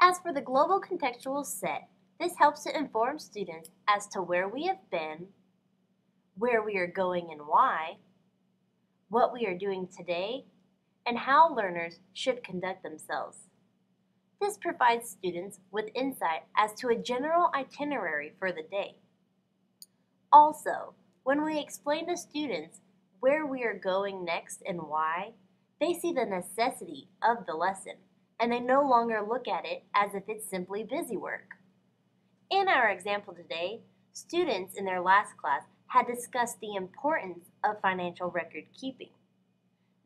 As for the global contextual set, this helps to inform students as to where we have been, where we are going and why, what we are doing today, and how learners should conduct themselves. This provides students with insight as to a general itinerary for the day. Also, when we explain to students where we are going next and why, they see the necessity of the lesson, and they no longer look at it as if it's simply busy work. In our example today, students in their last class had discussed the importance of financial record keeping.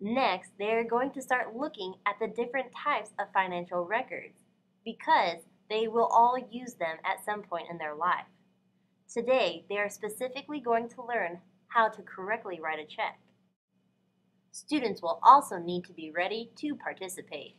Next, they are going to start looking at the different types of financial records because they will all use them at some point in their life. Today, they are specifically going to learn how to correctly write a check. Students will also need to be ready to participate.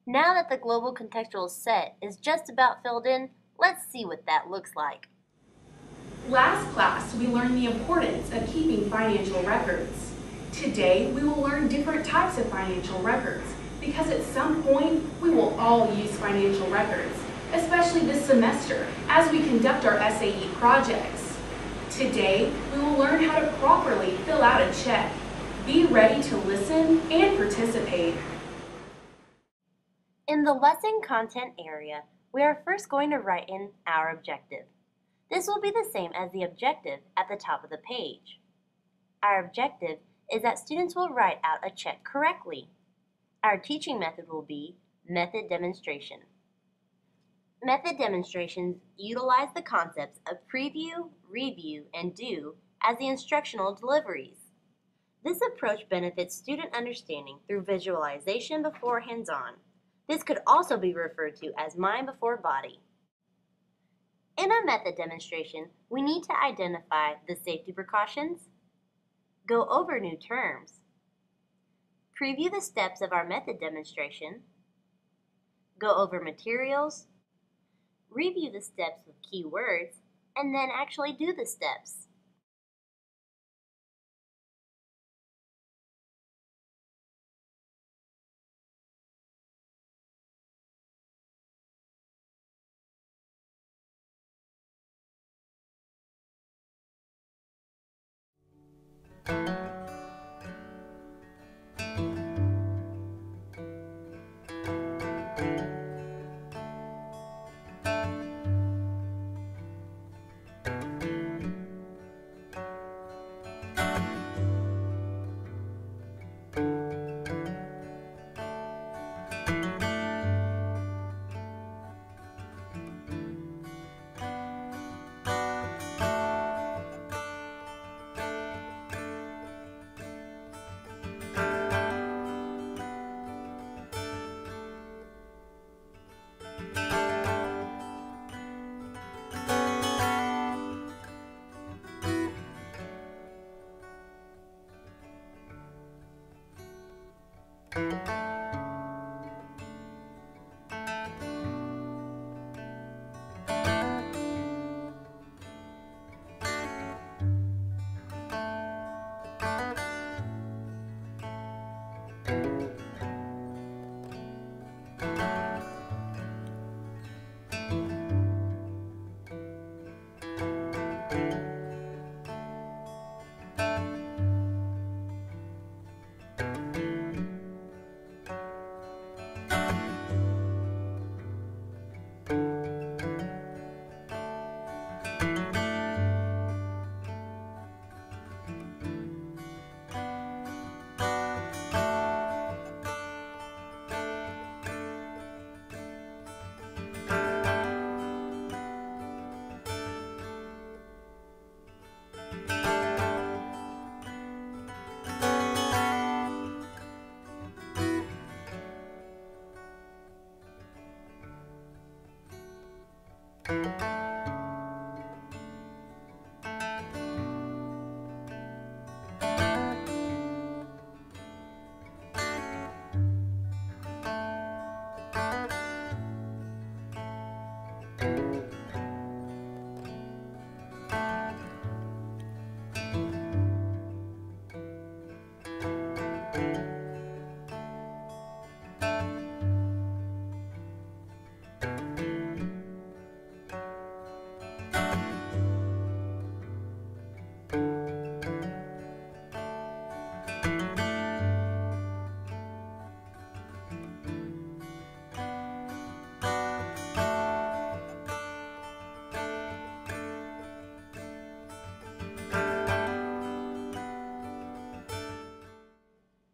Now that the global contextual set is just about filled in, let's see what that looks like. Last class, we learned the importance of keeping financial records. Today, we will learn different types of financial records because at some point, we will all use financial records, especially this semester as we conduct our SAE projects. Today, we will learn how to properly fill out a check. Be ready to listen and participate. In the lesson content area, we are first going to write in our objective. This will be the same as the objective at the top of the page. Our objective is that students will write out a check correctly. Our teaching method will be method demonstration. Method demonstrations utilize the concepts of preview, review, and do as the instructional deliveries. This approach benefits student understanding through visualization before hands-on. This could also be referred to as mind before body. In a method demonstration, we need to identify the safety precautions, go over new terms, preview the steps of our method demonstration, go over materials, review the steps with keywords, and then actually do the steps.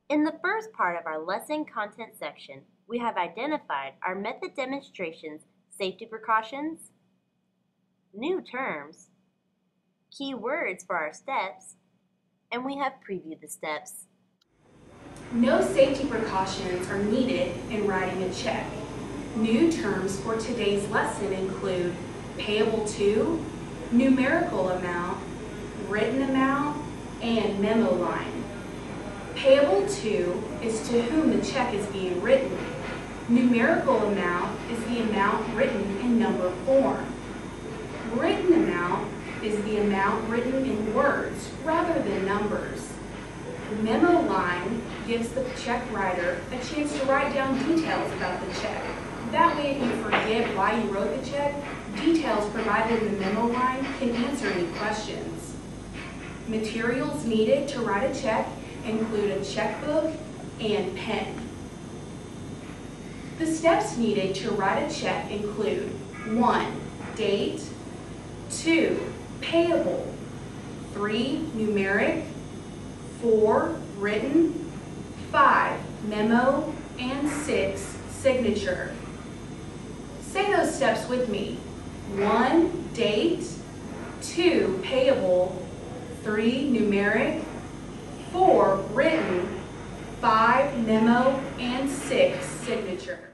In the first part of our lesson content section, we have identified our method demonstrations, safety precautions, new terms, key words for our steps, and we have previewed the steps. No safety precautions are needed in writing a check. New terms for today's lesson include payable to, numerical amount, written amount, and memo line. Payable to is to whom the check is being written. Numerical amount is the amount written in number form. Written amount is the amount written in words rather than numbers. Memo line gives the check writer a chance to write down details about the check. That way, if you forget why you wrote the check, details provided in the memo line can answer any questions. Materials needed to write a check include a checkbook and pen. The steps needed to write a check include 1. Date, 2. Payable, 3. Numeric, 4. Written, 5. Memo, and 6. Signature. Say those steps with me. 1. Date, 2. Payable, 3. Numeric, 4. Written, 5. Memo, and 6. Signature.